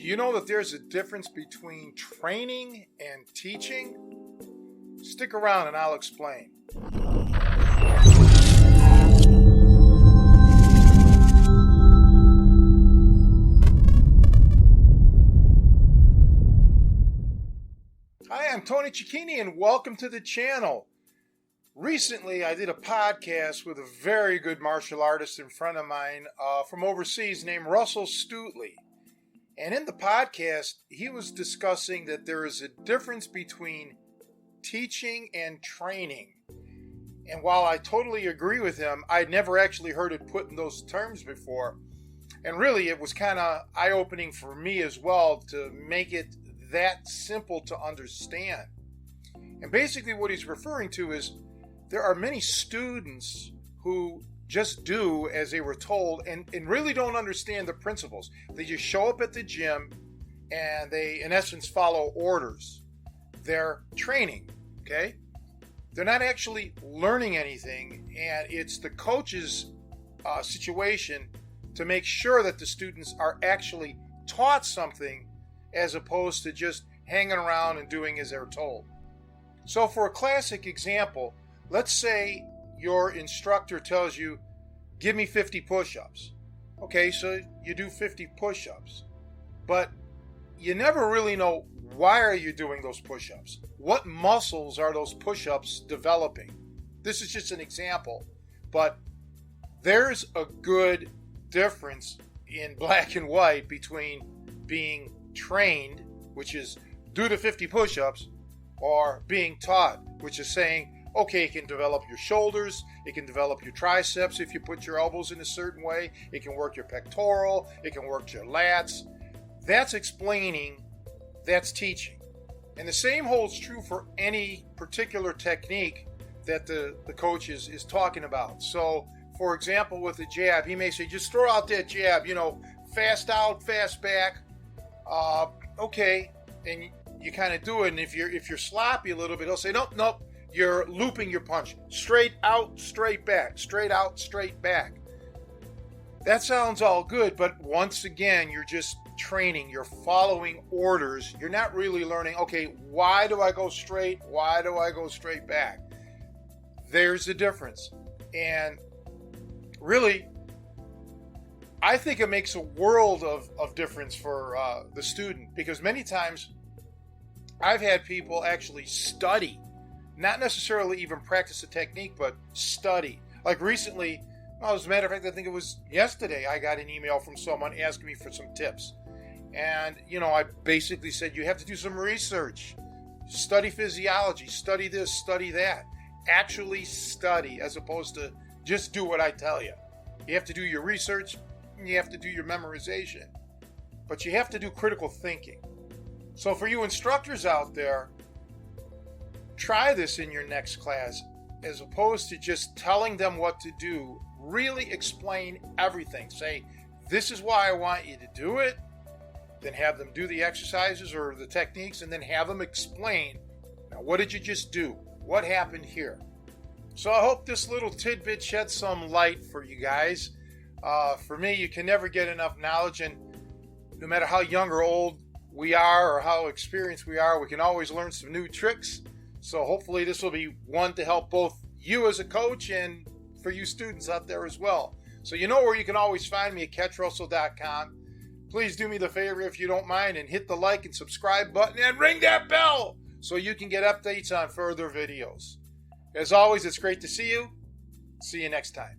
you know that there's a difference between training and teaching? Stick around and I'll explain. Hi, I'm Tony Cecchine and welcome to the channel. Recently, I did a podcast with a very good martial artist and friend of mine from overseas named Russell Stutely. And in the podcast, he was discussing that there is a difference between teaching and training. And while I totally agree with him, I'd never actually heard it put in those terms before. And really, it was kind of eye-opening for me as well to make it that simple to understand. And basically what he's referring to is there are many students who just do as they were told and really don't understand the principles. They just show up at the gym and they, in essence, follow orders. They're training, okay? They're not actually learning anything, and it's the coach's situation to make sure that the students are actually taught something as opposed to just hanging around and doing as they're told. So for a classic example, let's say your instructor tells you, give me 50 push-ups. Okay, so you do 50 push-ups. But you never really know why are you doing those push-ups? What muscles are those push-ups developing? This is just an example, but there's a good difference in black and white between being trained, which is do the 50 push-ups, or being taught, which is saying, okay, it can develop your shoulders, it can develop your triceps if you put your elbows in a certain way, it can work your pectoral, it can work your lats. That's explaining, that's teaching. And the same holds true for any particular technique that the coach is talking about. So, for example, with the jab, he may say, just throw out that jab, fast out, fast back. Okay, and you kind of do it, and if you're sloppy a little bit, he'll say, nope, you're looping your punch. Straight out, straight back. Straight out, straight back. That sounds all good, but once again, you're just training. You're following orders. You're not really learning, okay, why do I go straight? Why do I go straight back? There's a difference. And really, I think it makes a world of difference for the student, because many times I've had people actually study, not necessarily even practice a technique, but study. Like recently, as a matter of fact, I think it was yesterday, I got an email from someone asking me for some tips. And, I basically said, you have to do some research, study physiology, study this, study that. Actually study as opposed to just do what I tell you. You have to do your research, you have to do your memorization, but you have to do critical thinking. So for you instructors out there, try this in your next class as opposed to just telling them what to do. Really explain everything. Say, this is why I want you to do it. Then have them do the exercises or the techniques and then have them explain, now what did you just do? What happened here? So I hope this little tidbit shed some light for you guys. For me, you can never get enough knowledge, and no matter how young or old we are or how experienced we are, we can always learn some new tricks. So hopefully this will be one to help both you as a coach and for you students out there as well. So you know where you can always find me at catchrussell.com. Please do me the favor, if you don't mind, and hit the like and subscribe button and ring that bell so you can get updates on further videos. As always, it's great to see you. See you next time.